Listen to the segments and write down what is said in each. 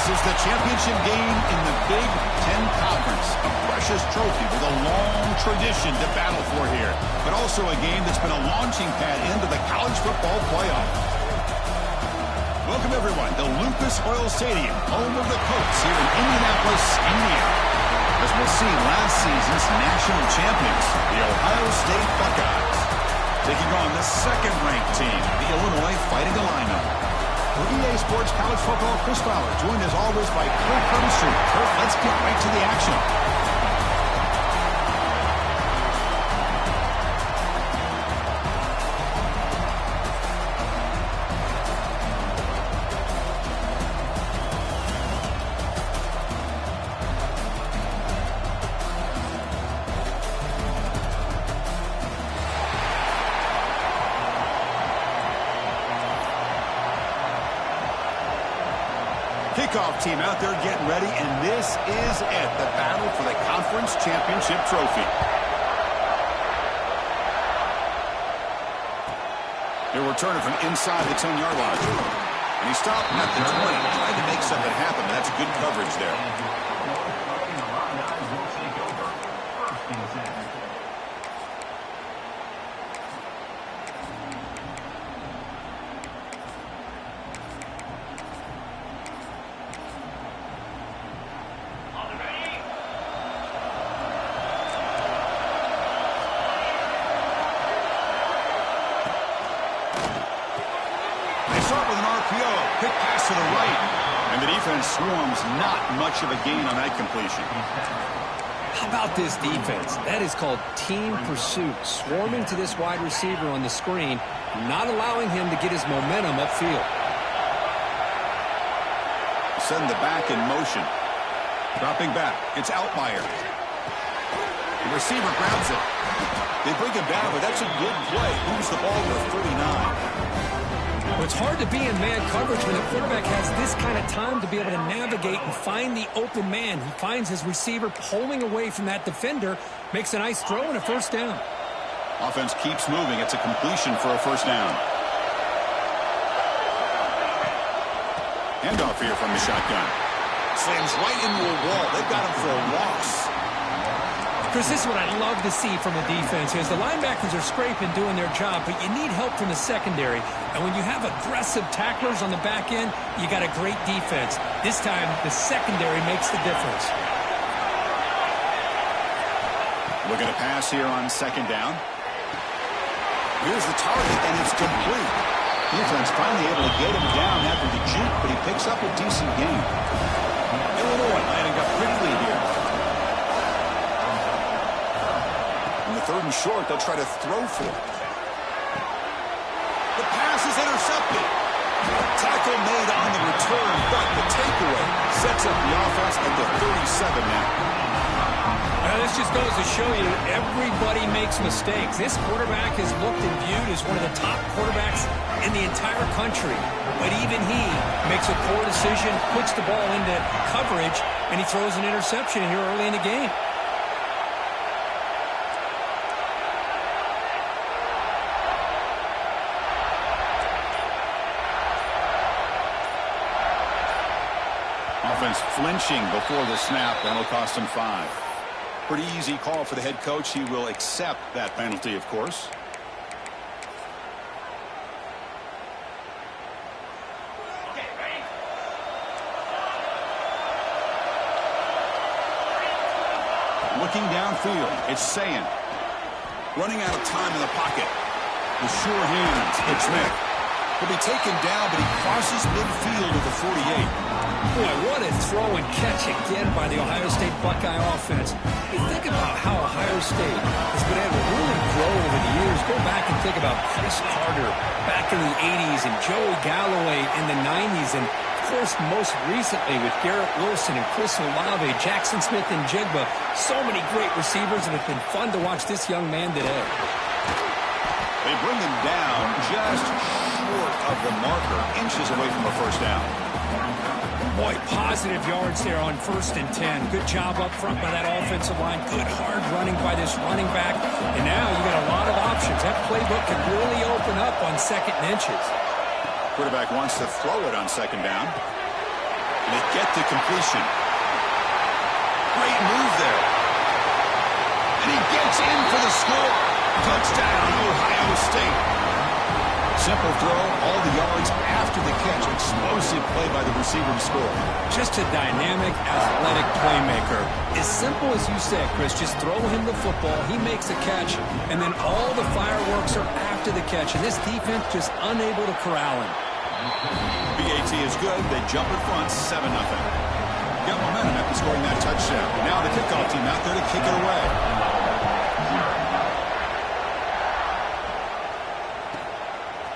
is the championship game in the Big Ten Conference. A precious trophy with a long tradition to battle for here, but also a game that's been a launching pad into the college football playoff. Welcome, everyone, to Lucas Oil Stadium, home of the Colts here in Indianapolis, Indiana. As we'll see, last season's national champions, the Ohio State Buckeyes, taking on the second-ranked team, the Illinois Fighting Illini. For EA Sports College Football, Chris Fowler, joined as always by Kirk Curtis. Kirk, let's get right to the action. Kickoff team out there getting ready, and this is it, the battle for the conference championship trophy. He'll return it from inside the 10-yard line. And he stopped at the 20, trying to make something happen, but that's good coverage there. Quick pass to the right. And the defense swarms, not much of a gain on that completion. How about this defense? That is called team pursuit. Swarming to this wide receiver on the screen, not allowing him to get his momentum upfield. Send the back in motion. Dropping back. It's Altmaier. The receiver grabs it. They bring him down, but that's a good play. Moves the ball to 39. Well, it's hard to be in man coverage when the quarterback has this kind of time to be able to navigate and find the open man. He finds his receiver pulling away from that defender, makes a nice throw and a first down. Offense keeps moving. It's a completion for a first down. Handoff here from the shotgun. Slams right into a wall. They've got him for a loss. Chris, this is what I'd love to see from a defense is the linebackers are scraping, doing their job, but you need help from the secondary. And when you have aggressive tacklers on the back end, you got a great defense. This time, the secondary makes the difference. Looking to pass here on second down. Here's the target, and it's complete. Defense finally able to get him down after the juke, but he picks up a decent gain. Illinois landing a pretty lead here. Third and short, they'll try to throw for it. The pass is intercepted. Tackle made on the return, but the takeaway sets up the offense at the 37 now. Now, this just goes to show you everybody makes mistakes. This quarterback is looked and viewed as one of the top quarterbacks in the entire country. But even he makes a poor decision, puts the ball into coverage, and he throws an interception here early in the game. Offense flinching before the snap. That'll cost him 5. Pretty easy call for the head coach. He will accept that penalty, of course. Looking downfield, it's Sayin. Running out of time in the pocket. With sure hands, it's Smith. He'll be taken down, but he crosses midfield at the 48. Boy, what a throw and catch again by the Ohio State Buckeye offense. You think about how Ohio State has been able to really grow over the years. Go back and think about Chris Carter back in the 80s and Joey Galloway in the 90s. And, of course, most recently with Garrett Wilson and Chris Olave, Jackson Smith and Jigba. So many great receivers, and it's been fun to watch this young man today. They bring him down just short of the marker, inches away from a first down. Boy, positive yards there on 1st and 10. Good job up front by that offensive line. Good hard running by this running back. And now you got a lot of options. That playbook can really open up on 2nd and inches. Quarterback wants to throw it on 2nd down. And they get the completion. Great move there. And he gets in for the score. Touchdown, Ohio State. Simple throw, all the yards after the catch. Explosive play by the receiver to score. Just a dynamic, athletic playmaker. As simple as you said, Chris, just throw him the football, he makes a catch, and then all the fireworks are after the catch. And this defense just unable to corral him. BAT is good. They jump in front, 7-0. Got momentum after scoring that touchdown. Now the kickoff team out there to kick it away.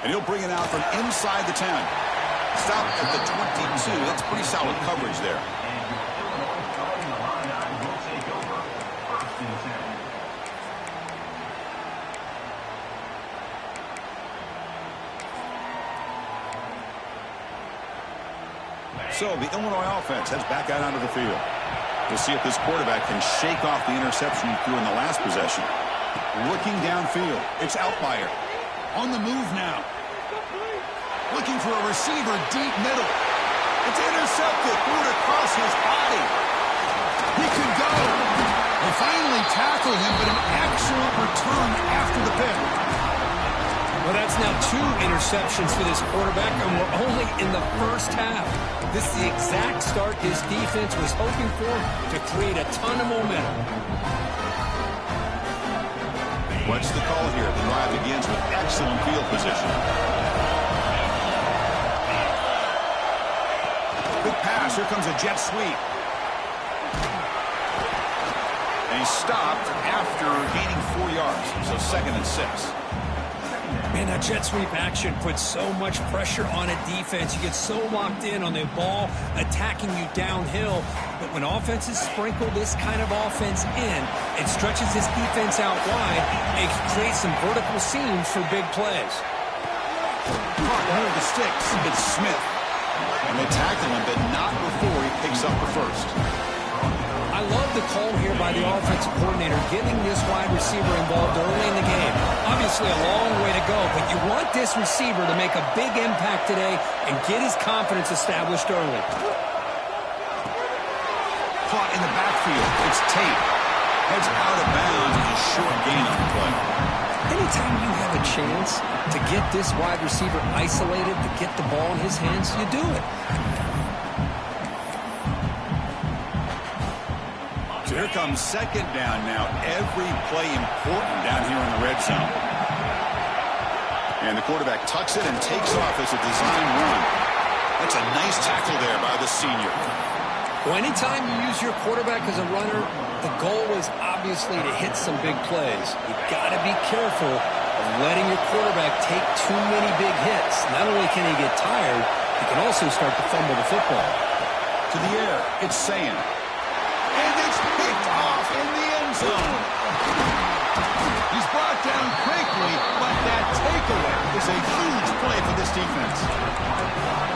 And he'll bring it out from inside the 10. Stop at the 22. That's pretty solid coverage there. So the Illinois offense heads back out onto the field. We'll see if this quarterback can shake off the interception he threw in the last possession. Looking downfield. It's Outlier. On the move now. Looking for a receiver deep middle. It's intercepted. Threw it across his body. He could go. They finally tackled him, but an excellent return after the pick. Well, that's now 2 interceptions for this quarterback, and we're only in the first half. This is the exact start his defense was hoping for to create a ton of momentum. What's the call here? The drive begins with excellent field position. Good pass. Here comes a jet sweep. And he stopped after gaining 4 yards. So 2nd and 6. Man, that jet sweep action puts so much pressure on a defense. You get so locked in on the ball attacking you downhill. But when offenses sprinkle this kind of offense in, it stretches this defense out wide and creates some vertical seams for big plays. Caught one of the sticks. It's Smith. And they tackle him, but not before he picks up the first. I love the call here by the offensive coordinator, getting this wide receiver involved early in the game. Obviously a long way to go, but you want this receiver to make a big impact today and get his confidence established early. Caught in the backfield. It's Tate. Heads out of bounds. It's a short gain on the play. Anytime you have a chance to get this wide receiver isolated, to get the ball in his hands, you do it. So here comes 2nd down now. Every play important down here in the red zone. And the quarterback tucks it and takes off as a design run. That's a nice tackle there by the senior. Well, anytime you use your quarterback as a runner, the goal is obviously to hit some big plays. You've got to be careful of letting your quarterback take too many big hits. Not only can he get tired, he can also start to fumble the football. To the air, it's Sand. And it's picked off in the end zone. He's brought down quickly, but that takeaway is a huge play for this defense.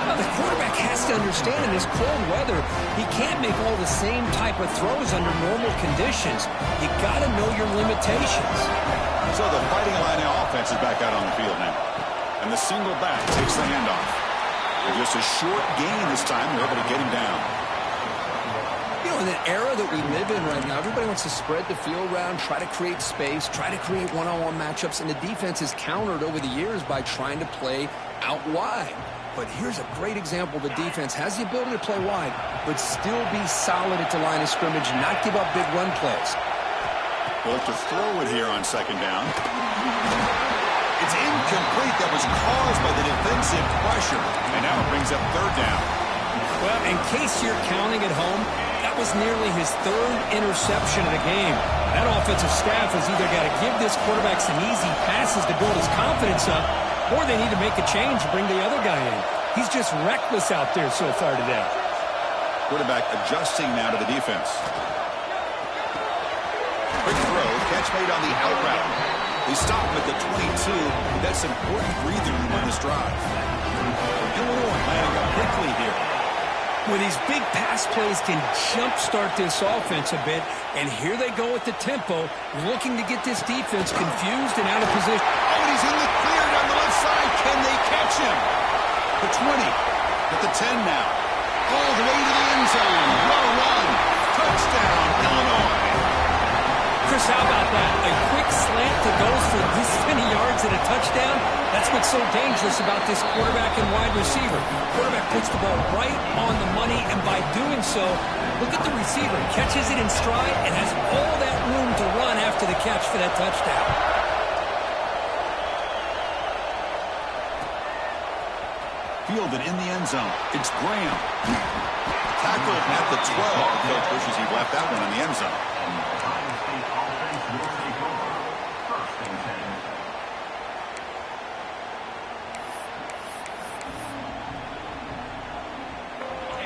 Now, the quarterback has to understand in this cold weather, he can't make all the same type of throws under normal conditions. You got to know your limitations. So the Fighting Illini offense is back out on the field now. And the single back takes the handoff. And just a short gain this time, they're able to get him down. You know, in the era that we live in right now, everybody wants to spread the field around, try to create space, try to create one-on-one matchups, and the defense is countered over the years by trying to play out wide. But here's a great example. The defense has the ability to play wide, but still be solid at the line of scrimmage, not give up big run plays. We'll have to throw it here on 2nd down. It's incomplete. That was caused by the defensive pressure. And now it brings up 3rd down. Well, in case you're counting at home, that was nearly his 3rd interception of the game. That offensive staff has either got to give this quarterback some easy passes to build his confidence up, or they need to make a change and bring the other guy in. He's just reckless out there so far today. Quarterback adjusting now to the defense. Quick throw, catch made on the out route. They stop him at the 22. That's important breathing room on this drive. Illinois landing up quickly here. Well, these big pass plays can jumpstart this offense a bit, and here they go at the tempo, looking to get this defense confused and out of position. Oh, and he's in the clear down the left side. Can they catch him? The 20, at the 10 now. All the way to the end zone. What a run. Touchdown, Illinois. Chris, how about that? A quick slant that goes for this many yards and a touchdown. That's what's so dangerous about this quarterback and wide receiver. Quarterback puts the ball right on the money, and by doing so, look at the receiver. Catches it in stride and has all that room to run after the catch for that touchdown. Fielded in the end zone. It's Graham. Tackled at the 12. The coach wishes he left that one in the end zone.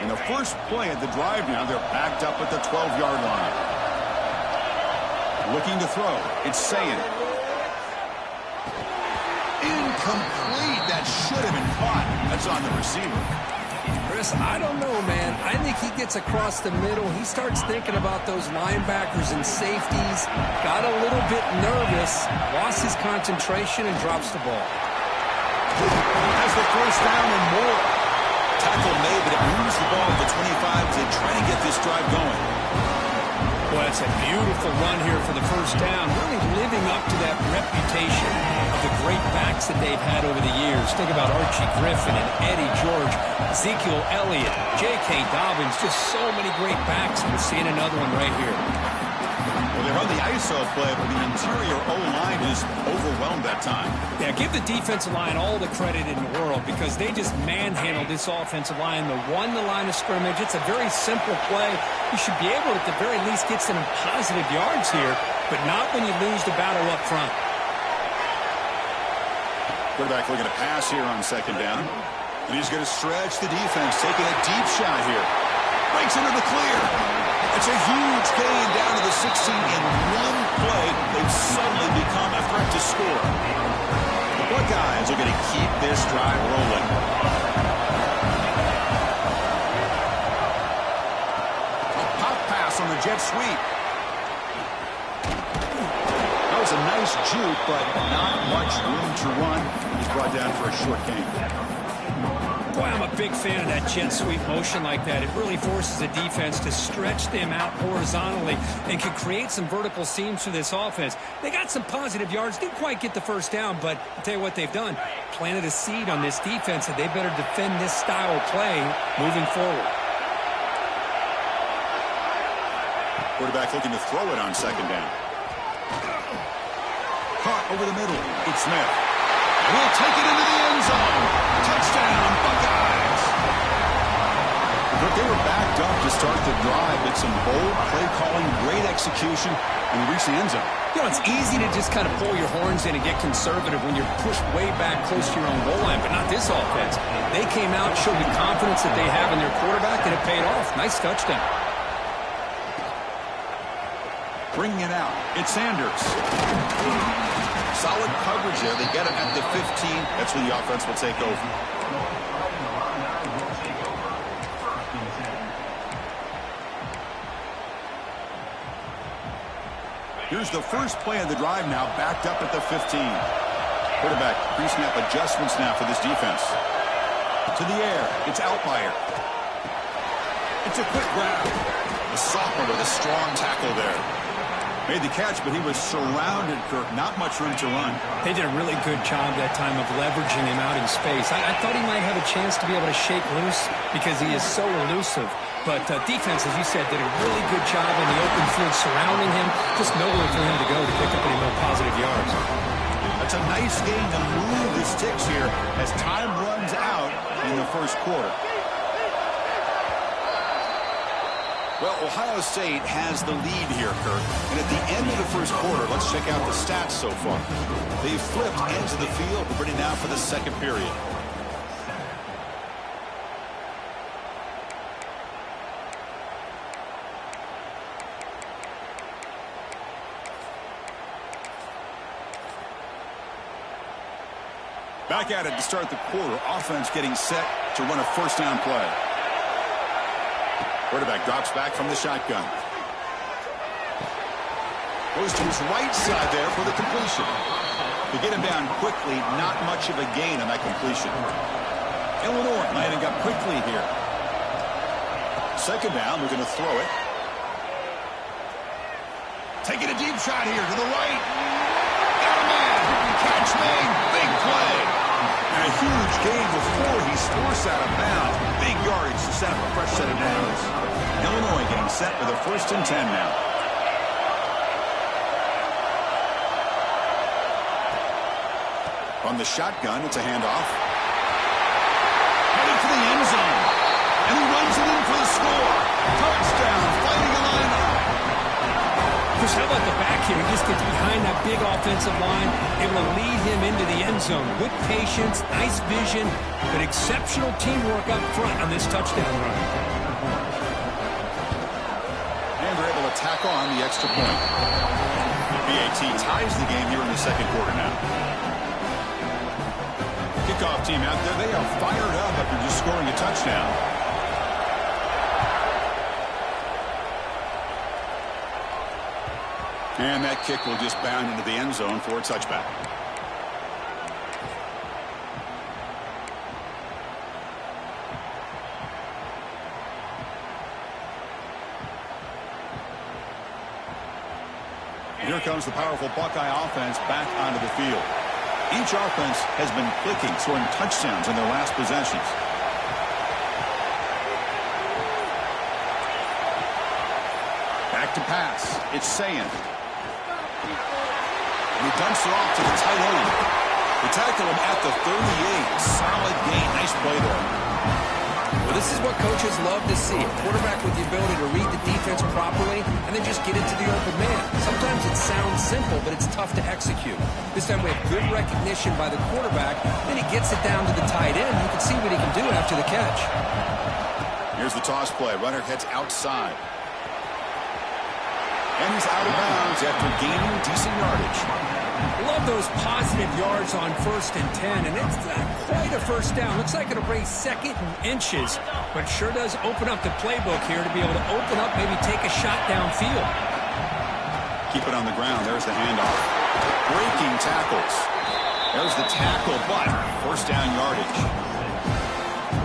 In the first play of the drive now, they're backed up at the 12-yard line. Looking to throw. It's Sayin. Incomplete. That should have been caught. That's on the receiver. Chris, I don't know, man. I think he gets across the middle. He starts thinking about those linebackers and safeties. Got a little bit nervous. Lost his concentration and drops the ball. Has the first down and more. Tackle made, but it moves the ball to the 25 to try to get this drive going. Well, that's a beautiful run here for the first down. Really living up to that reputation of the great backs that they've had over the years. Think about Archie Griffin and Eddie George, Ezekiel Elliott, J.K. Dobbins, just so many great backs. We're seeing another one right here. Well, they run the ISO play, but the interior O-line is overwhelmed that time. Yeah, give the defensive line all the credit in the world because they just manhandled this offensive line. They won the line of scrimmage. It's a very simple play. You should be able to, at the very least, get some positive yards here, but not when you lose the battle up front. Quarterback looking to pass here on second down. And he's going to stretch the defense, taking a deep shot here. Breaks into the clear. It's a huge gain down to the 16 in one play. They've suddenly become a threat to score. The Buckeyes are going to keep this drive rolling. A pop pass on the jet sweep. That was a nice juke, but not much room to run. He's brought down for a short gain. Boy, I'm a big fan of that jet sweep motion like that. It really forces the defense to stretch them out horizontally and can create some vertical seams for this offense. They got some positive yards, didn't quite get the first down, but I'll tell you what they've done. Planted a seed on this defense that they better defend this style of play moving forward. Quarterback looking to throw it on second down. Caught over the middle. It's Smith. Will take it into the end zone. Touchdown, Buckeyes. But they were backed up to start the drive. It's some bold play calling, great execution, and reach the end zone. You know, it's easy to just kind of pull your horns in and get conservative when you're pushed way back close to your own goal line, but not this offense. They came out, showed the confidence that they have in their quarterback, and it paid off. Nice touchdown. Bringing it out. It's Sanders. Solid coverage there. They get it at the 15. That's when the offense will take over. Here's the first play of the drive now, backed up at the 15. Quarterback pre-snap adjustments now for this defense. To the air. It's Outlier. It's a quick grab. The sophomore with a strong tackle there. Made the catch, but he was surrounded, Kirk. Not much room to run. They did a really good job that time of leveraging him out in space. I thought he might have a chance to be able to shake loose because he is so elusive. But defense, as you said, did a really good job in the open field surrounding him. Just nowhere for him to go to pick up any more positive yards. That's a nice game to move the sticks here as time runs out in the first quarter. Well, Ohio State has the lead here, Kirk. And at the end of the first quarter, let's check out the stats so far. They've flipped ends of the field. We're ready now for the second period. Back at it to start the quarter. Offense getting set to run a first down play. Quarterback drops back from the shotgun. Goes to his right side there for the completion. To get him down quickly, not much of a gain on that completion. Illinois lining up quickly here. Second down, we're going to throw it. Taking a deep shot here to the right. Got a man. Catch made. Big play. And a huge gain before he's forced out of bounds. Big yardage to set up a fresh set of downs. Illinois getting set for the 1st and 10 now. From the shotgun, it's a handoff. Headed for the end zone. And he runs it in for the score. Touchdown, fighting a linebacker. Chris, how about the back here? He just gets behind that big offensive line, able to lead him into the end zone. Good patience, nice vision, but exceptional teamwork up front on this touchdown run. And they're able to tackle on the extra point. BAT ties the game here in the second quarter now. Kickoff team out there, they are fired up after just scoring a touchdown. And that kick will just bound into the end zone for a touchback. Here comes the powerful Buckeye offense back onto the field. Each offense has been clicking, scoring touchdowns in their last possessions. Back to pass. It's Sayin. He dumps it off to the tight end. They tackle him at the 38. Solid gain. Nice play there. Well, this is what coaches love to see. A quarterback with the ability to read the defense properly and then just get it to the open man. Sometimes it sounds simple, but it's tough to execute. This time we have good recognition by the quarterback. Then he gets it down to the tight end. You can see what he can do after the catch. Here's the toss play. Runner heads outside. And he's out of bounds after gaining decent yardage. Love those positive yards on 1st and 10, and it's not quite a first down. Looks like it'll bring 2nd and inches, but sure does open up the playbook here to be able to open up, maybe take a shot downfield. Keep it on the ground. There's the handoff. Breaking tackles. There's the tackle, but first down yardage.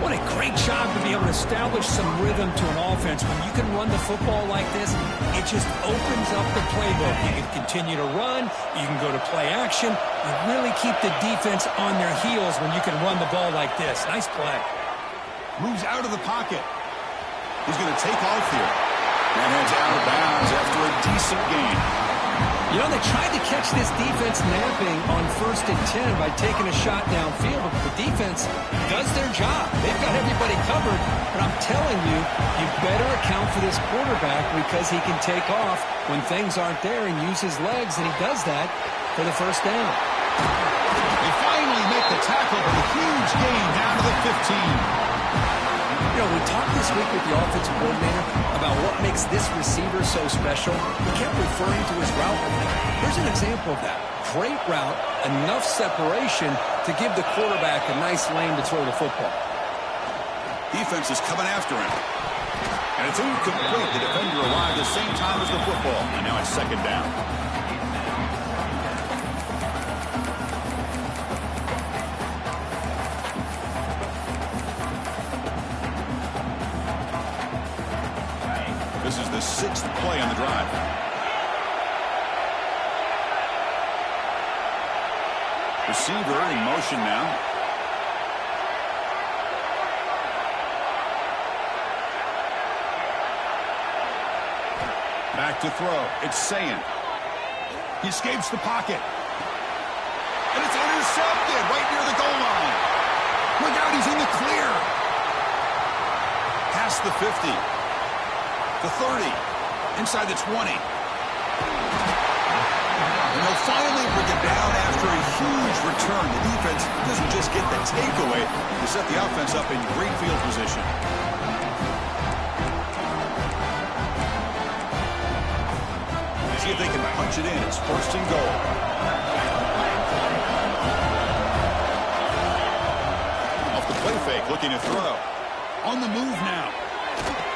What a great job to be able to establish some rhythm to an offense. When you can run the football like this, it just opens up the playbook. You can continue to run. You can go to play action. You really keep the defense on their heels when you can run the ball like this. Nice play. Moves out of the pocket. He's going to take off here. And heads out of bounds after a decent gain. You know, they tried to catch this defense napping on 1st and 10 by taking a shot downfield, but the defense does their job. They've got everybody covered, but I'm telling you, you better account for this quarterback because he can take off when things aren't there and use his legs, and he does that for the first down. They finally make the tackle for a huge gain down to the 15. You know, we talked this week with the offensive coordinator about what makes this receiver so special. He kept referring to his route. Here's an example of that. Great route, enough separation to give the quarterback a nice lane to throw the football. Defense is coming after him. And it's incomplete. The defender arrived at the same time as the football. And now it's 2nd down. This is the 6th play on the drive. Receiver in motion now. Back to throw. It's Sayin. He escapes the pocket. And it's intercepted right near the goal line. Look out, he's in the clear. Past the 50. The 30, inside the 20. And they'll finally bring it down after a huge return. The defense doesn't just get the takeaway, they set the offense up in great field position. See if they can punch it in. It's 1st and goal. Off the play fake, looking to throw. On the move now.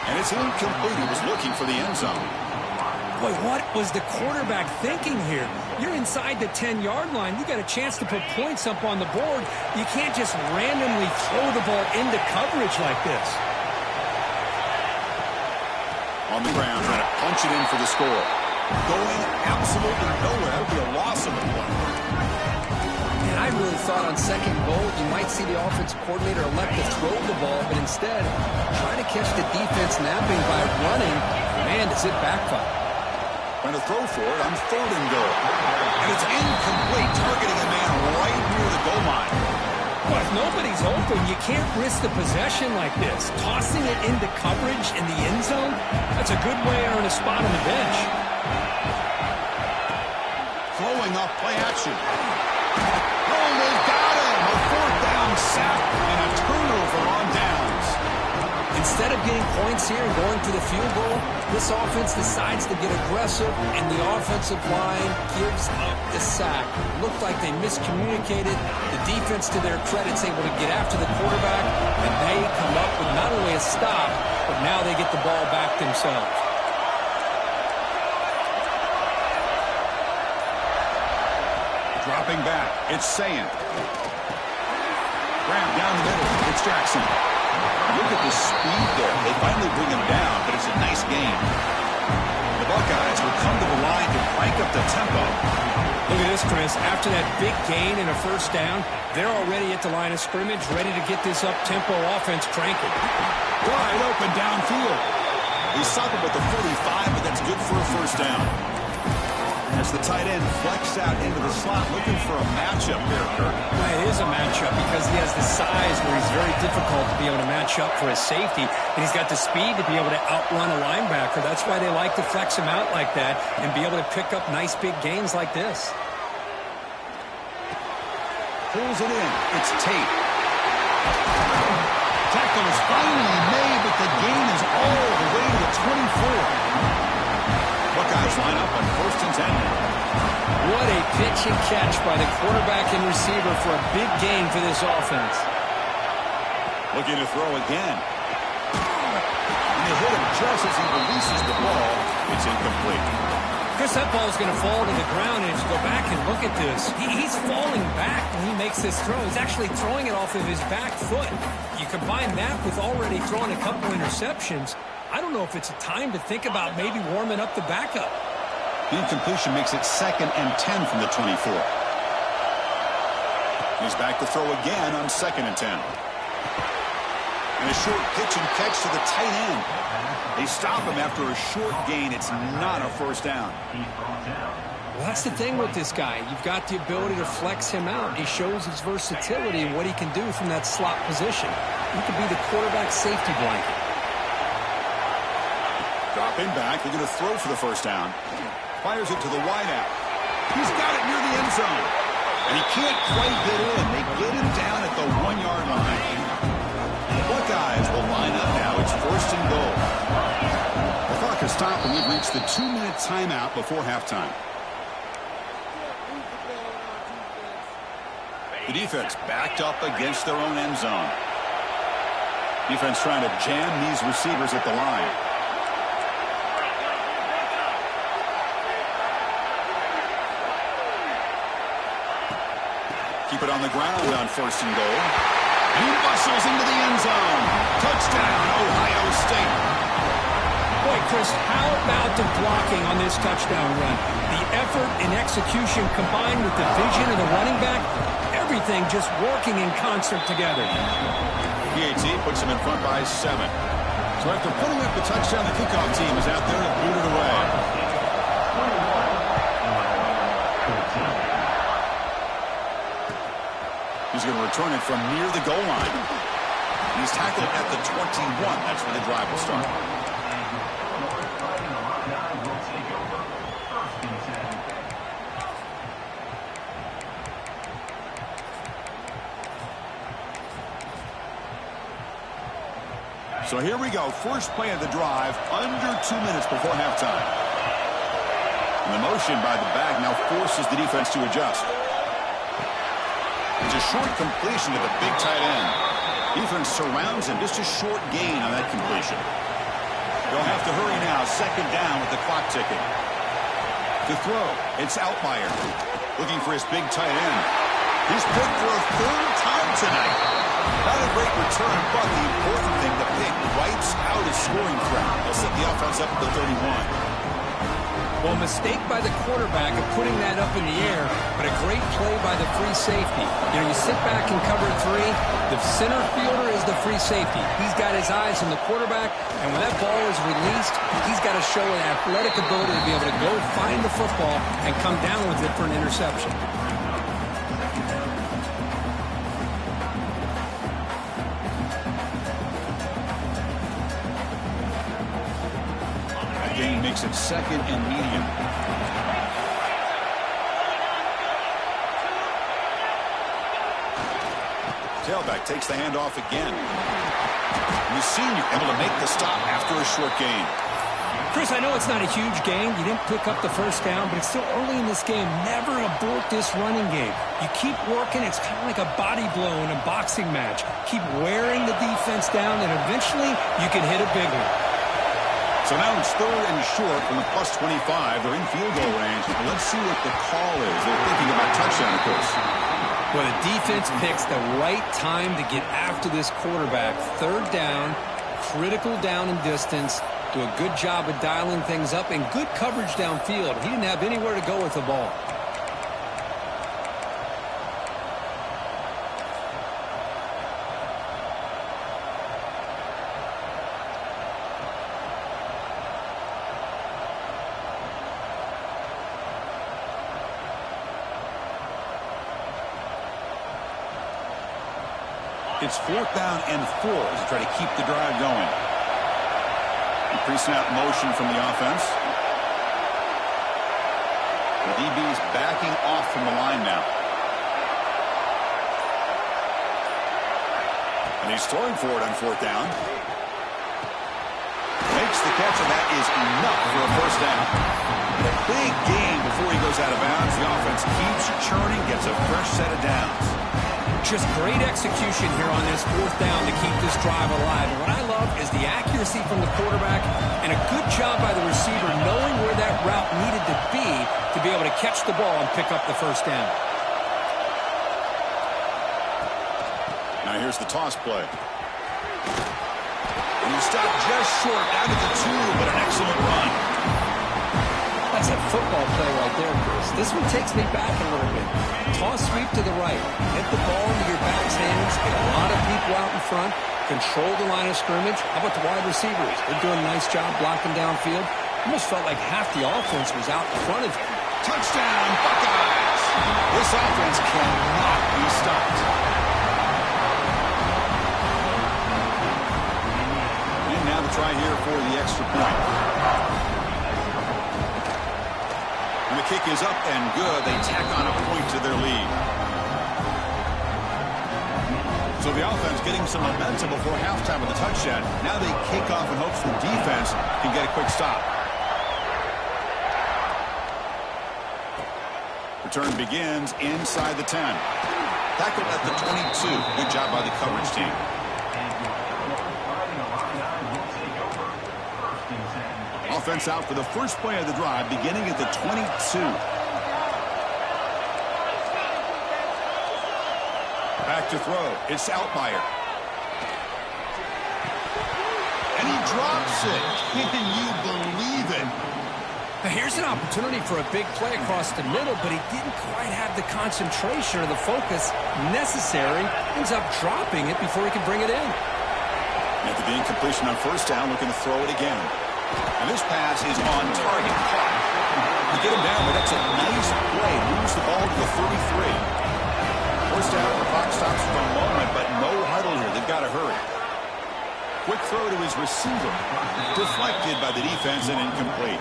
And it's incomplete. He was looking for the end zone. Boy, what was the quarterback thinking here? You're inside the 10-yard line. You got a chance to put points up on the board. You can't just randomly throw the ball into coverage like this. On the ground, trying to punch it in for the score. Going absolutely nowhere. That would be a loss of the point. And I really thought on second goal, you might see the offensive coordinator elect to throw the ball, but instead, trying to catch the defense napping by running. Man, does it backfire. Trying to throw for it on third and goal. And it's incomplete, targeting a man right near the goal line. Well, if nobody's open, you can't risk the possession like this. Tossing it into coverage in the end zone, that's a good way to earn a spot on the bench. Throwing up play action. Oh, they've got him. A fourth down sack and a turnover on downs. Instead of getting points here and going for the field goal, this offense decides to get aggressive, and the offensive line gives up the sack. Looked like they miscommunicated. The defense, to their credit, is able to get after the quarterback, and they come up with not only a stop, but now they get the ball back themselves. Dropping back, it's Sayant. Graham down the middle, it's Jackson. Look at the speed there. They finally bring him down, but it's a nice game. The Buckeyes will come to the line to crank up the tempo. Look at this, Chris. After that big gain and a first down, they're already at the line of scrimmage, ready to get this up-tempo offense cranking. Wide open downfield. He stopped it with the 45, but that's good for a first down. As the tight end flex out into the slot, looking for a matchup here, Kirk. Well, it is a matchup because he has the size where he's very difficult to be able to match up for his safety, and he's got the speed to be able to outrun a linebacker. That's why they like to flex him out like that and be able to pick up nice big gains like this. Pulls it in. It's Tate. Tackle is finally made, but the gain is all the way to the 24. Buckeyes line up on 1st and 10. What a pitch and catch by the quarterback and receiver for a big gain for this offense. Looking to throw again. And they hit him just as he releases the ball. It's incomplete. Chris, that ball is going to fall to the ground, and if you go back and look at this, he's falling back when he makes this throw. He's actually throwing it off of his back foot. You combine that with already throwing a couple interceptions, I don't know if it's a time to think about maybe warming up the backup. The incompletion makes it 2nd and 10 from the 24. He's back to throw again on 2nd and 10. And a short pitch and catch to the tight end. They stop him after a short gain. It's not a first down. Well, that's the thing with this guy. You've got the ability to flex him out. He shows his versatility and what he can do from that slot position. He could be the quarterback safety blanket. Dropping back, looking to throw for the first down. Fires it to the wideout. He's got it near the end zone. And he can't quite get in. They get him down at the 1-yard line. The Buckeyes will line up now. It's 1st and goal. The clock has stopped, and we've reached the 2-minute timeout before halftime. The defense backed up against their own end zone. Defense trying to jam these receivers at the line. Keep it on the ground on 1st and goal. He bustles into the end zone. Touchdown, Ohio State. Boy, Chris, how about the blocking on this touchdown run? The effort and execution combined with the vision of the running back, everything just working in concert together. PAT puts him in front by 7. So after putting up the touchdown, the kickoff team is out there to boot it away. He's going to return it from near the goal line. He's tackled at the 21. That's where the drive will start. So here we go. First play of the drive, under 2 minutes before halftime. And the motion by the back now forces the defense to adjust. It's a short completion to the big tight end. Defense surrounds him. Just a short gain on that completion. They'll have to hurry now. 2nd down with the clock ticking. To throw, it's Outlier. Looking for his big tight end. He's picked for a third time tonight. Not a great return, but the important thing, the pick wipes out a scoring threat. They'll set the offense up at the 31. Well, mistake by the quarterback of putting that up in the air, but a great play by the free safety. You know, you sit back and cover three. The center fielder is the free safety. He's got his eyes on the quarterback, and when that ball is released, he's got to show an athletic ability to be able to go find the football and come down with it for an interception. Gain makes it second and medium. Tailback takes the handoff again. The senior able to make the stop after a short gain. Chris, I know it's not a huge gain. You didn't pick up the first down, but it's still early in this game. Never abort this running game. You keep working. It's kind of like a body blow in a boxing match. Keep wearing the defense down, and eventually you can hit a big one. So now it's third and short from the plus 25. They're in field goal range. Let's see what the call is. They're thinking about touchdown, of course. Well, the defense picks the right time to get after this quarterback. Third down, critical down and distance. Do a good job of dialing things up and good coverage downfield. He didn't have anywhere to go with the ball. It's fourth down and 4 to try to keep the drive going. Pre-snap motion from the offense. The DB's backing off from the line now. And he's throwing for it on fourth down. Makes the catch, and that is enough for a first down. A big gain before he goes out of bounds. The offense keeps churning, gets a fresh set of downs. Just great execution here on this fourth down to keep this drive alive. And what I love is the accuracy from the quarterback and a good job by the receiver knowing where that route needed to be able to catch the ball and pick up the first down. Now here's the toss play. And he stopped just short, down to the 2, but an excellent run. That's a football play right there, Chris. This one takes me back a little bit. Toss sweep to the right. Hit the ball into your back's hands. Get a lot of people out in front. Control the line of scrimmage. How about the wide receivers? They're doing a nice job blocking downfield. Almost felt like half the offense was out in front of you. Touchdown, Buckeyes! This offense cannot be stopped. And now the try here for the extra point. And the kick is up and good. They tack on a point to their lead. So the offense getting some momentum before halftime with a touchdown. Now they kick off in hopes the defense can get a quick stop. Return begins inside the 10. Tackled at the 22. Good job by the coverage team. Offense out for the first play of the drive, beginning at the 22. Back to throw. It's Altmaier. And he drops it. Can you believe it? Here's an opportunity for a big play across the middle, but he didn't quite have the concentration or the focus necessary. Ends up dropping it before he can bring it in. After the incompletion on first down, looking to throw it again. And this pass is on target. Caught. To get him down, but that's a nice play. Moves the ball to the 33. First down, the clock stops for a moment, but no huddle here. They've got to hurry. Quick throw to his receiver. Deflected by the defense and incomplete.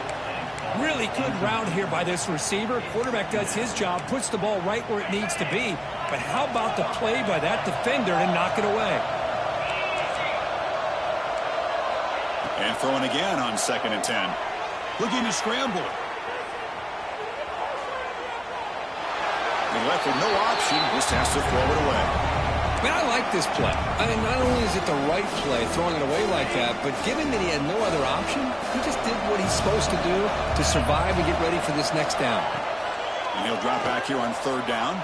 Really good route here by this receiver. Quarterback does his job, puts the ball right where it needs to be. But how about the play by that defender to knock it away? And throwing again on 2nd and 10. Looking to scramble. And left with no option, just has to throw it away. Man, I like this play. I mean, not only is it the right play, throwing it away like that, but given that he had no other option, he just did what he's supposed to do to survive and get ready for this next down. And he'll drop back here on 3rd down.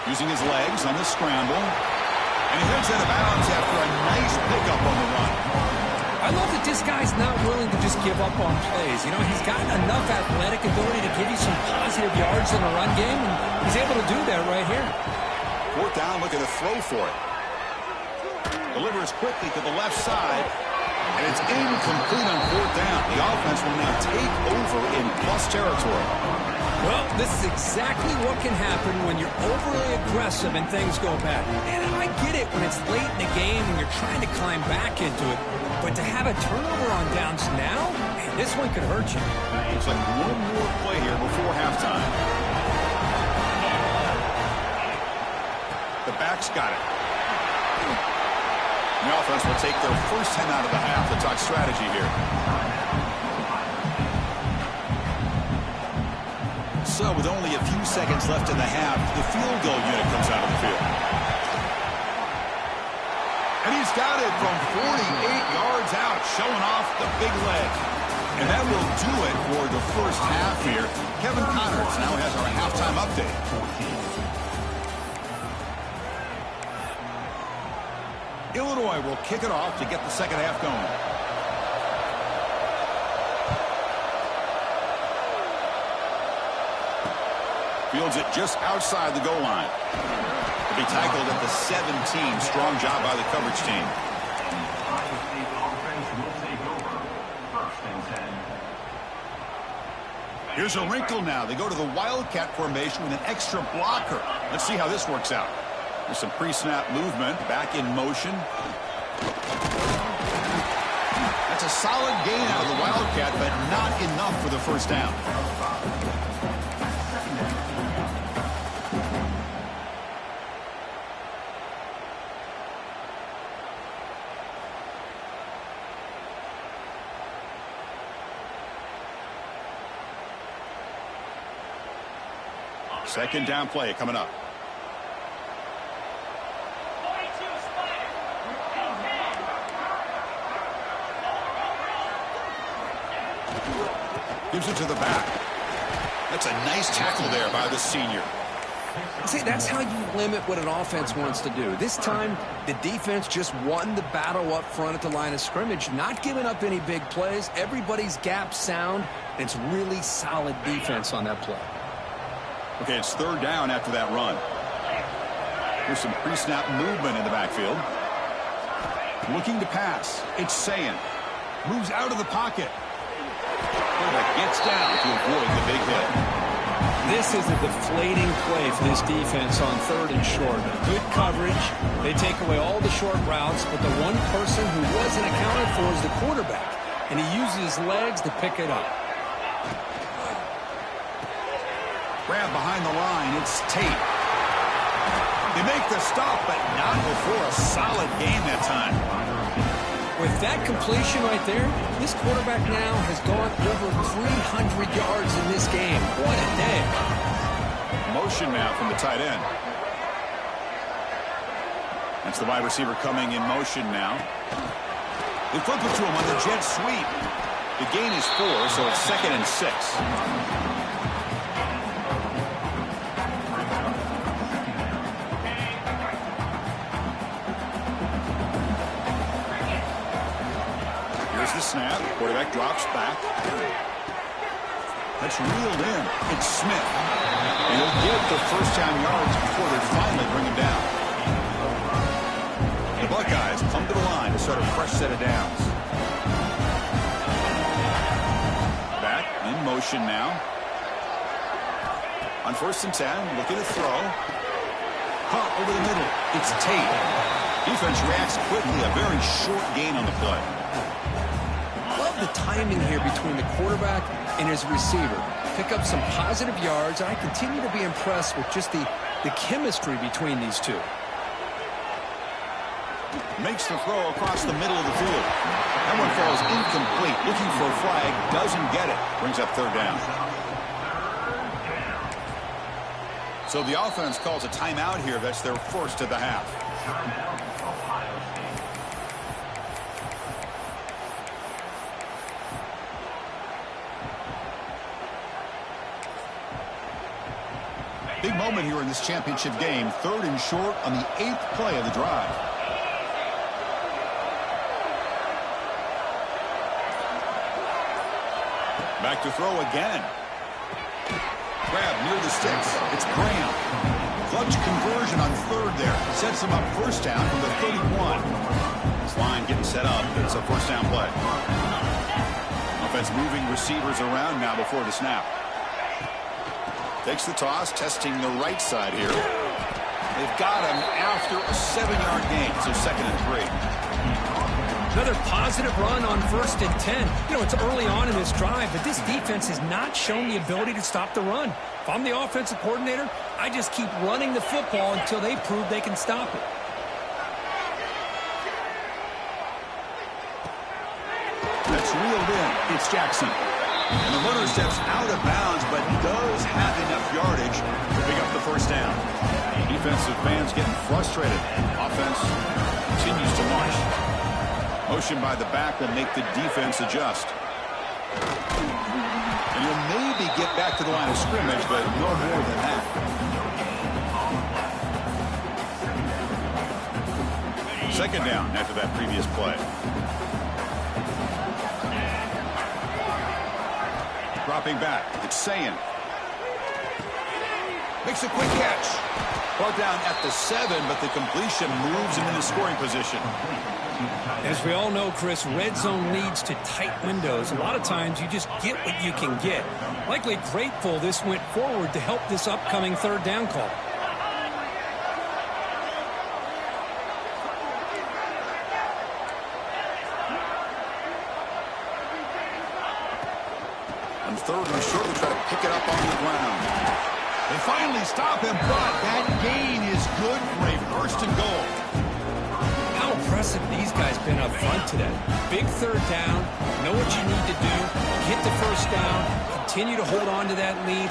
Using his legs on the scramble. And he heads out of bounds after a nice pickup on the run. I love that this guy's not willing to just give up on plays. You know, he's got enough athletic ability to give you some positive yards in the run game, and he's able to do that right here. Fourth down, looking to throw for it. Delivers quickly to the left side, and it's incomplete on fourth down. The offense will now take over in plus territory. Well, this is exactly what can happen when you're overly aggressive and things go bad. And I get it when it's late in the game and you're trying to climb back into it. But to have a turnover on downs now, man, this one could hurt you. Looks like one more play here before halftime. The back's got it. The offense will take their first 10 out of the half to talk strategy here. So with only a few seconds left in the half, the field goal unit comes out of the field. And he's got it from 48 yards out, showing off the big leg. And that will do it for the first half here. Kevin Connors now has our halftime update. Illinois will kick it off to get the second half going. Fields it just outside the goal line. To be tackled at the 17. Strong job by the coverage team. Here's a wrinkle now. They go to the Wildcat formation with an extra blocker. Let's see how this works out. There's some pre-snap movement. Back in motion. That's a solid gain out of the Wildcat, but not enough for the first down. Second down play coming up. Gives it to the back. That's a nice tackle there by the senior. See, that's how you limit what an offense wants to do. This time, the defense just won the battle up front at the line of scrimmage, not giving up any big plays. Everybody's gap sound, and it's really solid defense on that play. Okay, it's third down after that run. Here's some pre-snap movement in the backfield. Looking to pass. It's Sayin. Moves out of the pocket. Quarterback gets down to avoid the big hit. This is a deflating play for this defense on third and short. Good coverage. They take away all the short routes, but the one person who wasn't accounted for is the quarterback, and he uses his legs to pick it up. Grab behind the line. It's Tate. They make the stop, but not before a solid game that time. With that completion right there, this quarterback now has gone over 300 yards in this game. What a day. Motion now from the tight end. That's the wide receiver coming in motion now. They flip it to him on the jet sweep. The gain is 4, so it's 2nd and 6. Snap. Quarterback drops back. That's reeled in. It's Smith. And he'll get the first down yards before they finally bring him down. The Buckeyes come to the line to start a fresh set of downs. Back in motion now. On 1st and 10, looking to throw. Pump over the middle. It's Tate. Defense reacts quickly. A very short gain on the play. The timing here between the quarterback and his receiver. Pick up some positive yards. I continue to be impressed with just the chemistry between these two. Makes the throw across the middle of the field. That one falls incomplete. Looking for a flag. Doesn't get it. Brings up third down. So the offense calls a timeout here. That's their first of the half. Big moment here in this championship game. 3rd and short on the 8th play of the drive. Back to throw again. Grab near the sticks. It's Graham. Clutch conversion on 3rd there. Sets him up 1st down from the 31. This line getting set up. It's a 1st down play. Offense moving receivers around now before the snap. Takes the toss, testing the right side here. They've got him after a 7-yard gain, so 2nd and 3. Another positive run on 1st and 10. You know, it's early on in this drive, but this defense has not shown the ability to stop the run. If I'm the offensive coordinator, I just keep running the football until they prove they can stop it. That's reeled in. It's Jackson. And the runner steps out of bounds, but does have enough yardage to pick up the 1st down. Defensive fans getting frustrated. Offense continues to march. Motion by the back will make the defense adjust. And you'll maybe get back to the line of scrimmage, but no more than that. Second down after that previous play. Dropping back, it's Sayin. Makes a quick catch. Brought down at the 7, but the completion moves him into scoring position. As we all know, Chris, red zone leads to tight windows. A lot of times you just get what you can get. Likely grateful this went forward to help this upcoming 3rd down call. On 3rd and short, they try to pick it up on the ground. They finally stop him, but that gain is good for a 1st and goal. How impressive these guys been up front today. Big 3rd down, know what you need to do, get the 1st down, continue to hold on to that lead.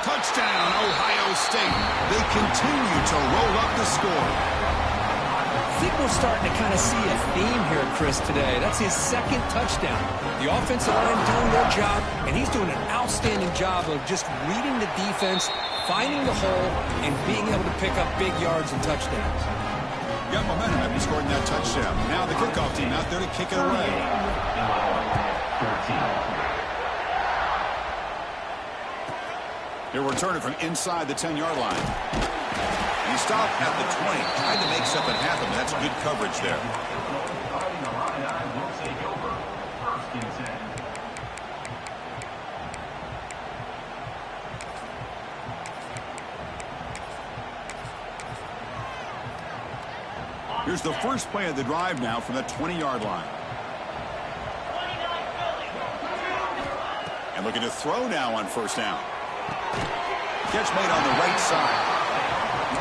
Touchdown, Ohio State. They continue to roll up the score. I think we're starting to kind of see a theme here, Chris, today. That's his 2nd touchdown. The offensive line doing their job, and he's doing an outstanding job of just reading the defense, finding the hole, and being able to pick up big yards and touchdowns. Got momentum after scoring that touchdown. Now the kickoff team out there to kick it away. He'll return it from inside the 10-yard line. He stopped at the 20, tried to make something happen, but that's good coverage there. Here's the first play of the drive now from the 20-yard line. And looking to throw now on 1st down. Catch made on the right side.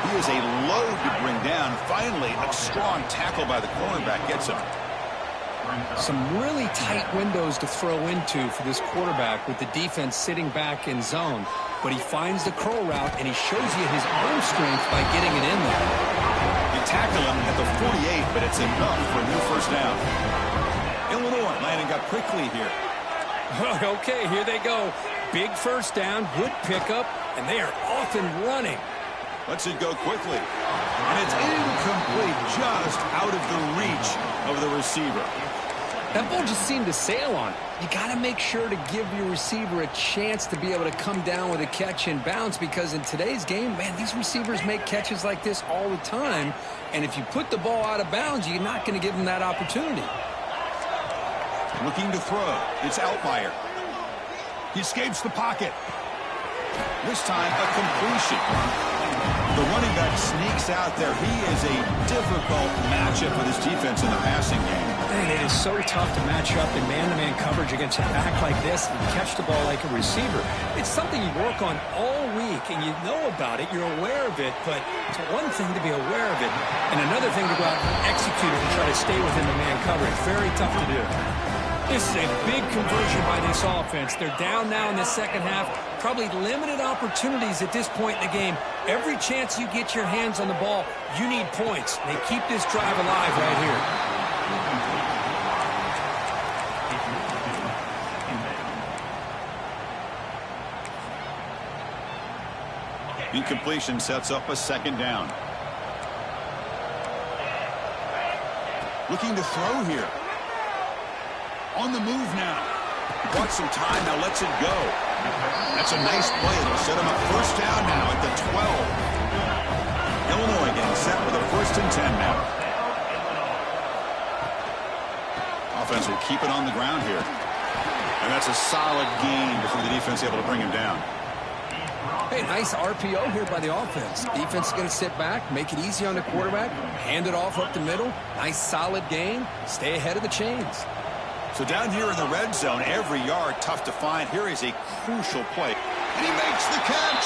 He is a load to bring down. Finally, a strong tackle by the cornerback gets him. Some really tight windows to throw into for this quarterback with the defense sitting back in zone. But he finds the curl route, and he shows you his arm strength by getting it in there. You tackle him at the 48, but it's enough for a new 1st down. Illinois landing up quickly here. Okay, here they go. Big 1st down, good pickup, and they are off and running. Lets it go quickly. And it's incomplete, just out of the reach of the receiver. That ball just seemed to sail on it. You got to make sure to give your receiver a chance to be able to come down with a catch and bounce, because in today's game, man, these receivers make catches like this all the time. And if you put the ball out of bounds, you're not going to give them that opportunity. Looking to throw. It's Outlier. He escapes the pocket. This time, a completion. The running back sneaks out there. He is a difficult matchup for this defense in the passing game. Man, it is so tough to match up in man-to-man coverage against a back like this and catch the ball like a receiver. It's something you work on all week, and you know about it. You're aware of it, but it's one thing to be aware of it, and another thing to go out and execute it and try to stay within the man coverage. Very tough to do. This is a big conversion by this offense. They're down now in the 2nd half. Probably limited opportunities at this point in the game. Every chance you get your hands on the ball, you need points. They keep this drive alive right here. Incompletion sets up a second down. Looking to throw here. On the move now. Bought some time, now lets it go. That's a nice play. It'll set him up first down now at the 12. Illinois getting set with a 1st and 10 now. Offense will keep it on the ground here. And that's a solid gain before the defense able to bring him down. Hey, nice RPO here by the offense. Defense is going to sit back, make it easy on the quarterback, hand it off up the middle. Nice solid gain. Stay ahead of the chains. So down here in the red zone, every yard tough to find. Here is a crucial play. And he makes the catch.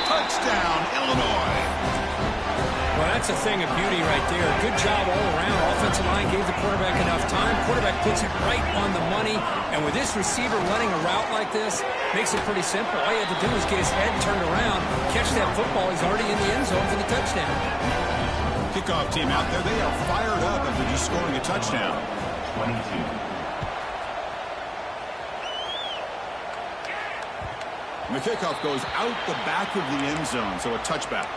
Touchdown, Illinois. Well, that's a thing of beauty right there. Good job all around. Offensive line gave the quarterback enough time. Quarterback puts it right on the money. And with this receiver running a route like this, makes it pretty simple. All you have to do is get his head turned around, catch that football. He's already in the end zone for the touchdown. Kickoff team out there. They are fired up after just scoring a touchdown. 22. And the kickoff goes out the back of the end zone, so a touchback.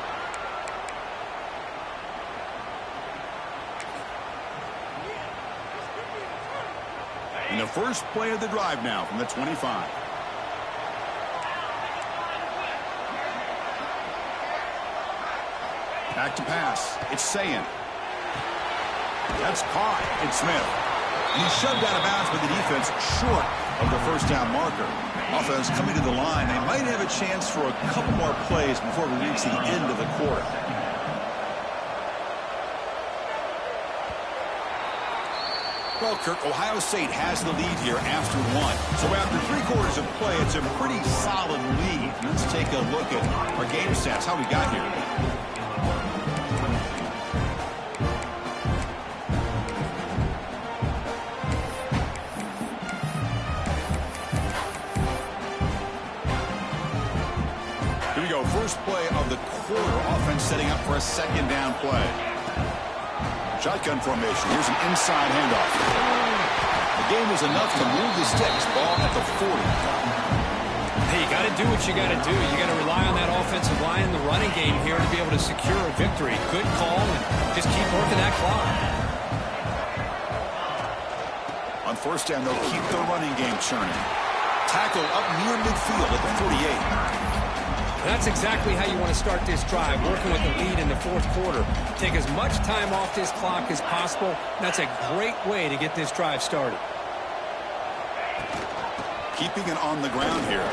And the first play of the drive now from the 25. Back to pass. It's Sayin. That's caught. It's Smith. And he's shoved out of bounds with the defense short of the first down marker. Offense coming to the line. They might have a chance for a couple more plays before we reach the end of the quarter. Well, Kirk, Ohio State has the lead here after one. So after 3 quarters of play, it's a pretty solid lead. Let's take a look at our game stats, how we got here. Here we go, first play of the quarter. Offense setting up for a second down play. Shotgun formation. Here's an inside handoff. The game was enough to move the sticks. Ball at the 40. Hey, you got to do what you got to do. You got to rely on that offensive line in the running game here to be able to secure a victory. Good call, and just keep working that clock. On first down, they'll keep the running game churning. Tackle up near midfield at the 48. That's exactly how you want to start this drive, working with the lead in the 4th quarter. Take as much time off this clock as possible. That's a great way to get this drive started. Keeping it on the ground here.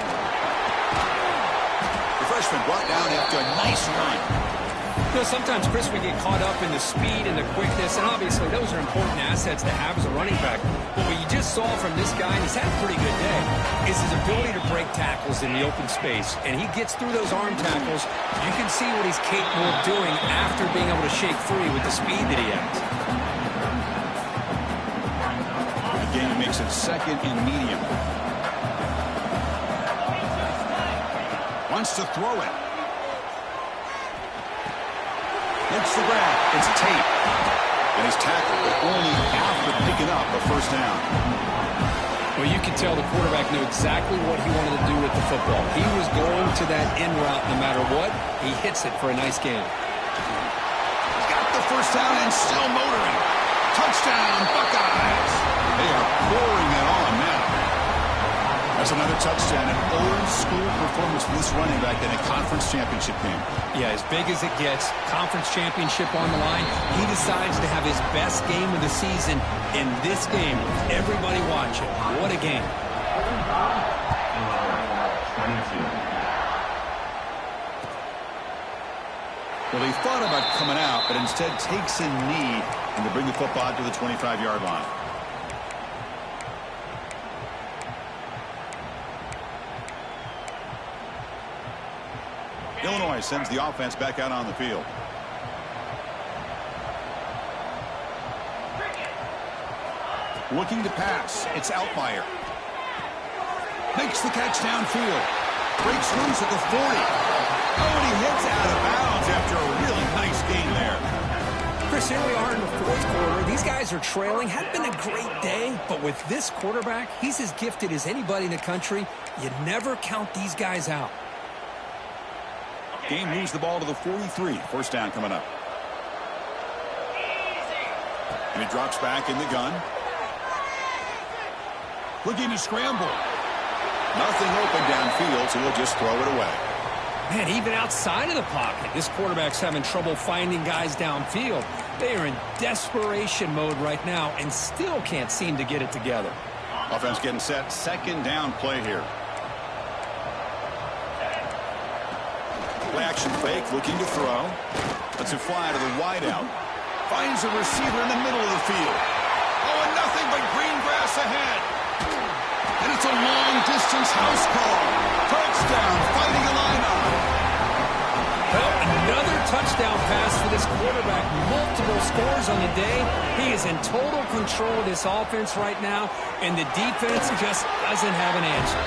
The freshman brought down after a nice run. You know, sometimes, Chris, we get caught up in the speed and the quickness, and obviously those are important assets to have as a running back. But what you just saw from this guy, and he's had a pretty good day, is his ability to break tackles in the open space. And he gets through those arm tackles. You can see what he's capable of doing after being able to shake free with the speed that he has. Again, he makes it second and medium. Wants to throw it. Makes the grab. It's Tate. And he's tackled, but only after picking up a first down. Well, you can tell the quarterback knew exactly what he wanted to do with the football. He was going to that in route no matter what. He hits it for a nice gain. He's got the first down and still motoring. Touchdown, Buckeyes. They are pouring it on now. That's another touchdown, an old-school performance for this running back in a conference championship game. Yeah, as big as it gets, conference championship on the line. He decides to have his best game of the season in this game. Everybody watching. What a game. Well, he thought about coming out, but instead takes a knee and to bring the football to the 25-yard line. Illinois sends the offense back out on the field. Looking to pass. It's Altmaier. Makes the catch downfield. Breaks loose at the 40. Oh, and he hits out of bounds after a really nice gain there. Chris, here we are in the 4th quarter. These guys are trailing. Had been a great day, but with this quarterback, he's as gifted as anybody in the country. You never count these guys out. Game moves the ball to the 43. First down coming up. And he drops back in the gun. Looking to scramble. Nothing open downfield, so he'll just throw it away. Man, even outside of the pocket, this quarterback's having trouble finding guys downfield. They are in desperation mode right now and still can't seem to get it together. Offense getting set. Second down play here. Play action fake, looking to throw. Lets it fly to the wideout. Finds a receiver in the middle of the field. Oh, and nothing but green grass ahead. And it's a long-distance house call. Touchdown, Fighting Illini. Well, another touchdown pass for this quarterback. Multiple scores on the day. He is in total control of this offense right now, and the defense just doesn't have an answer.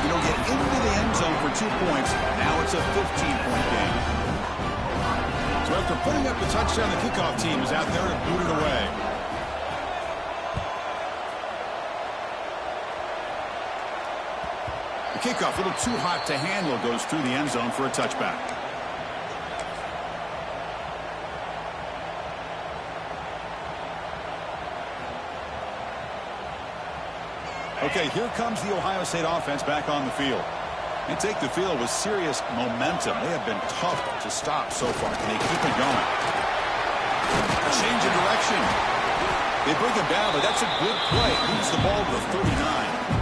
You know, get into the end zone for 2 points. Now it's a 15-point game. So after putting up the touchdown, the kickoff team is out there to boot it away. The kickoff, a little too hot to handle, goes through the end zone for a touchback. Okay, here comes the Ohio State offense back on the field. They take the field with serious momentum. They have been tough to stop so far. Can they keep it going? A change of direction. They bring him down, but that's a good play. Moves the ball to the 39.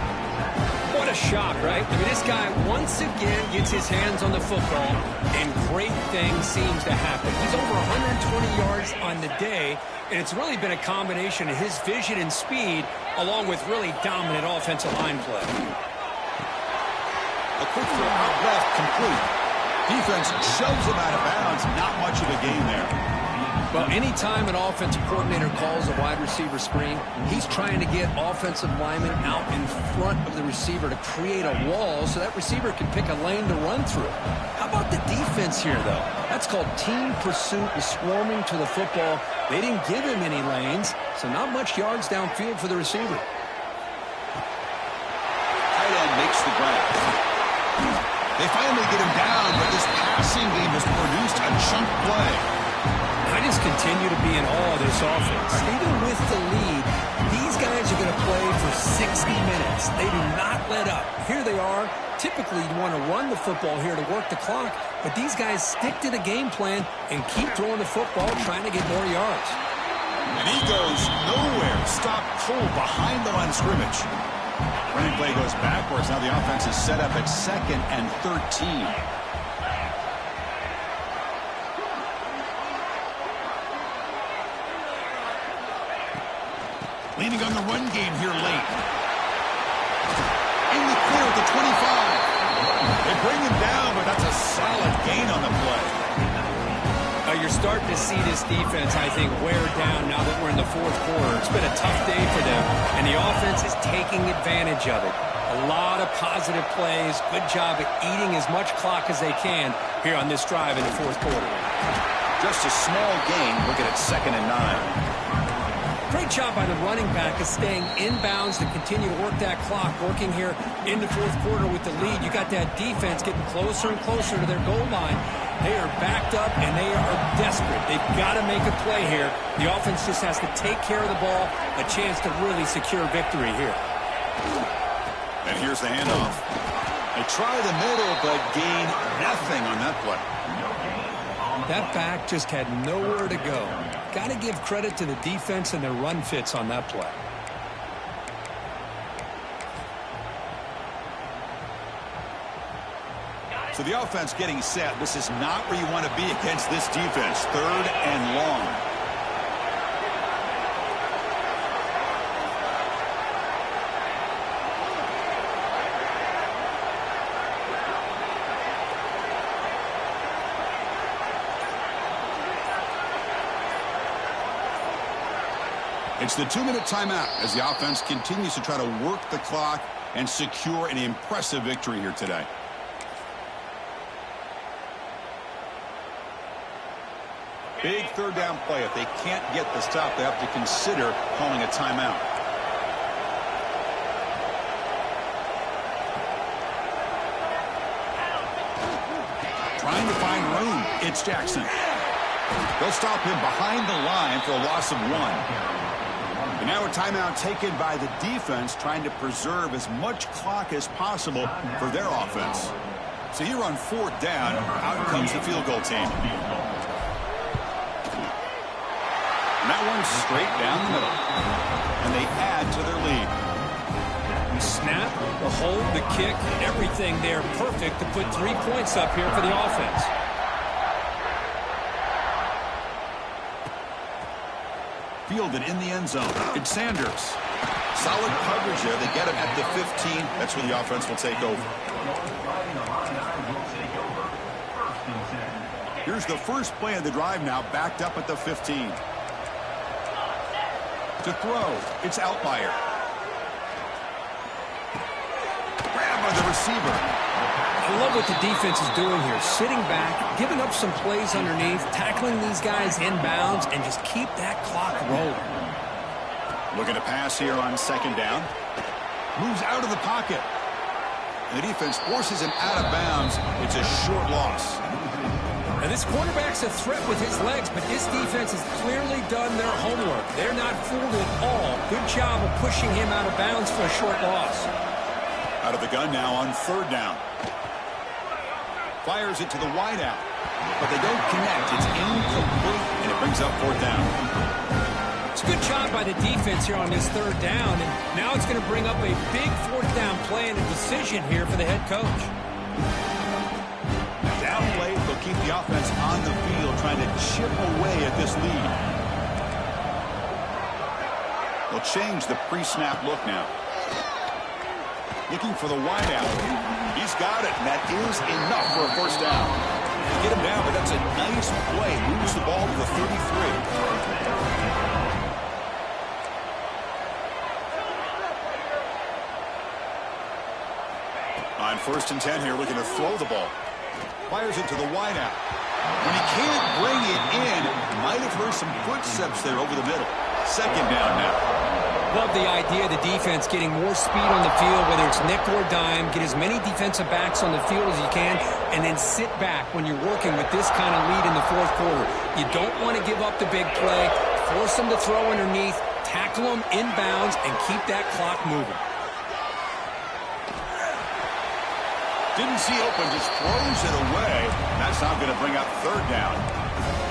What a shot, right? I mean, this guy once again gets his hands on the football, and great things seems to happen. He's over 120 yards on the day, and it's really been a combination of his vision and speed, along with really dominant offensive line play. A quick throw out left, complete. Defense shoves him out of bounds. Not much of a gain there. Well, anytime an offensive coordinator calls a wide receiver screen, he's trying to get offensive linemen out in front of the receiver to create a wall so that receiver can pick a lane to run through. How about the defense here, though? That's called team pursuit and swarming to the football. They didn't give him any lanes, so not much yards downfield for the receiver. Tight end makes the grab. They finally get him down, but this passing game has produced a chunk play. I just continue to be in awe of this offense. Even with the lead, these guys are going to play for 60 minutes. They do not let up. Here they are. Typically, you want to run the football here to work the clock, but these guys stick to the game plan and keep throwing the football, trying to get more yards. And he goes nowhere. Stopped cold behind the line of scrimmage. Running play goes backwards. Now the offense is set up at 2nd and 13. Leaning on the run game here late. In the clear at the 25. They bring him down, but that's a solid gain on the play. You're starting to see this defense, I think, wear down now that we're in the fourth quarter. It's been a tough day for them, and the offense is taking advantage of it. A lot of positive plays. Good job at eating as much clock as they can here on this drive in the fourth quarter. Just a small gain. Looking at 2nd and 9. Great job by the running back of staying inbounds to continue to work that clock, working here in the fourth quarter with the lead. You got that defense getting closer and closer to their goal line. They are backed up, and they are desperate. They've got to make a play here. The offense just has to take care of the ball, a chance to really secure victory here. And here's the handoff. They try the middle, but gain nothing on that play. That back just had nowhere to go. Got to give credit to the defense and their run fits on that play. So the offense getting set. This is not where you want to be against this defense. 3rd and long. It's the 2-minute timeout as the offense continues to try to work the clock and secure an impressive victory here today. Big 3rd down play. If they can't get the stop, they have to consider calling a timeout. Trying to find It's Jackson. They'll stop him behind the line for a loss of 1. And now a timeout taken by the defense, trying to preserve as much clock as possible for their offense. So here on 4th down, out comes the field goal team. And that one's straight down the middle. And they add to their lead. The snap, the hold, the kick, everything there perfect to put 3 points up here for the offense. Fielded in the end zone. It's Sanders. Solid coverage there. They get him at the 15. That's where the offense will take over. Here's the first play of the drive now, backed up at the 15. To throw, it's Outlier. Grab by the receiver. I love what the defense is doing here. Sitting back, giving up some plays underneath, tackling these guys inbounds, and just keep that clock rolling. Looking to pass here on 2nd down. Moves out of the pocket. And the defense forces him out of bounds. It's a short loss. Now this quarterback's a threat with his legs, but this defense has clearly done their homework. They're not fooled at all. Good job of pushing him out of bounds for a short loss. Out of the gun now on 3rd down. Fires it to the wideout, but they don't connect. It's incomplete, and it brings up 4th down. It's a good job by the defense here on this 3rd down, and now it's going to bring up a big 4th down play and a decision here for the head coach. Down play, they'll keep the offense on the field, trying to chip away at this lead. They'll change the pre-snap look now. Looking for the wideout. He's got it, and that is enough for a 1st down. They get him down, but that's a nice play. Moves the ball to the 33. On 1st and 10 here, looking to throw the ball. Fires it to the wideout. When he can't bring it in, might have heard some footsteps there over the middle. 2nd down now. Love the idea of the defense getting more speed on the field, whether it's nickel or dime, get as many defensive backs on the field as you can, and then sit back when you're working with this kind of lead in the 4th quarter. You don't want to give up the big play, force them to throw underneath, tackle them inbounds, and keep that clock moving. Didn't see open, just throws it away. That's not going to bring up 3rd down.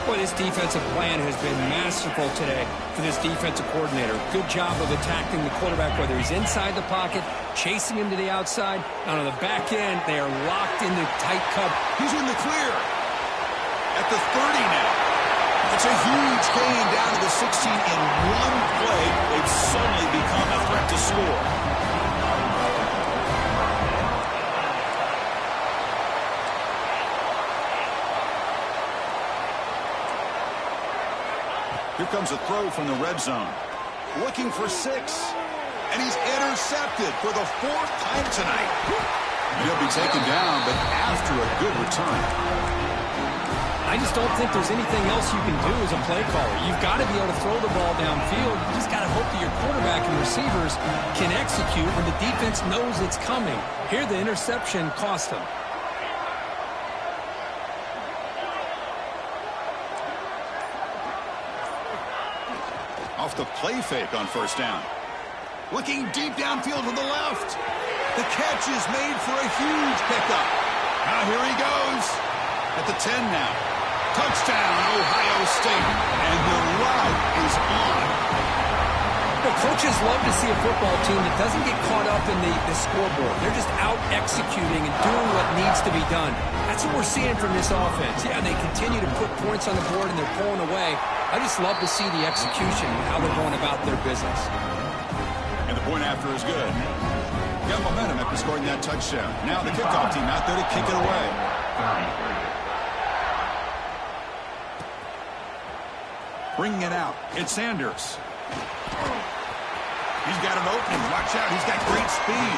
Boy, this defensive plan has been masterful today for this defensive coordinator. Good job of attacking the quarterback, whether he's inside the pocket, chasing him to the outside. And on the back end, they are locked in the tight cover. He's in the clear. At the 30 now. It's a huge gain down to the 16 in one play. They've suddenly become a threat to score. Here comes a throw from the red zone. Looking for 6. And he's intercepted for the 4th time tonight. He'll be taken down, but after a good return. I just don't think there's anything else you can do as a play caller. You've got to be able to throw the ball downfield. You just got to hope that your quarterback and receivers can execute when the defense knows it's coming. Here, the interception cost them. Off the play fake on 1st down. Looking deep downfield to the left. The catch is made for a huge pickup. Now here he goes. At the 10 now. Touchdown, Ohio State. And the ride is on. The coaches love to see a football team that doesn't get caught up in the scoreboard. They're just out executing and doing what needs to be done. That's what we're seeing from this offense. Yeah, they continue to put points on the board and they're pulling away. I just love to see the execution and how they're going about their business. And the point after is good. Got momentum after scoring that touchdown. Now the kickoff team out there to kick it away. Bringing it out. It's Sanders. He's got an opening. Watch out. He's got great speed.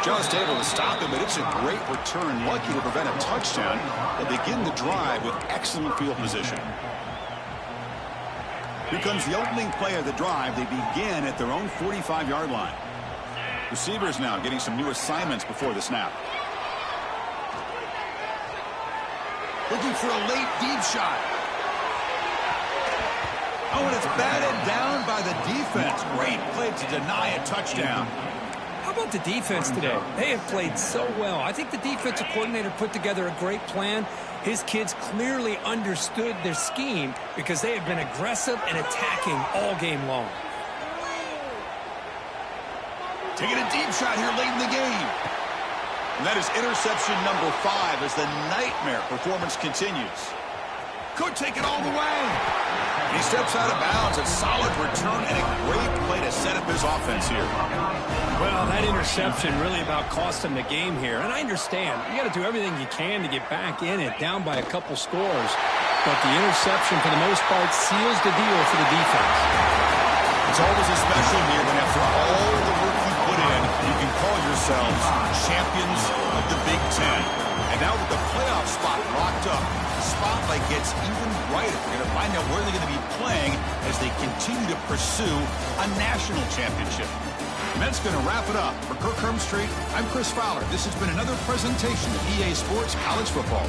Just able to stop him, but it's a great return. Lucky to prevent a touchdown. They begin the drive with excellent field position. Here comes the opening play of the drive. They begin at their own 45-yard line. Receivers now getting some new assignments before the snap. Looking for a late deep shot. Oh, and it's batted down by the defense. Great play to deny a touchdown. How about the defense today? They have played so well. I think the defensive coordinator put together a great plan. His kids clearly understood their scheme because they have been aggressive and attacking all game long. Taking a deep shot here late in the game. And that is interception number 5 as the nightmare performance continues. Could take it all the way. He steps out of bounds. A solid return and a great play to set up his offense here. Well, that interception really about cost him the game here. And I understand. You got to do everything you can to get back in it, down by a couple scores. But the interception, for the most part, seals the deal for the defense. It's always a special year when after all the work you put in, you can call yourselves champions of the Big Ten. And now with the playoff spot locked up, the spotlight gets even brighter. We're going to find out where they're going to be playing as they continue to pursue a national championship. And that's going to wrap it up. For Kirk Street, I'm Chris Fowler. This has been another presentation of EA Sports College Football.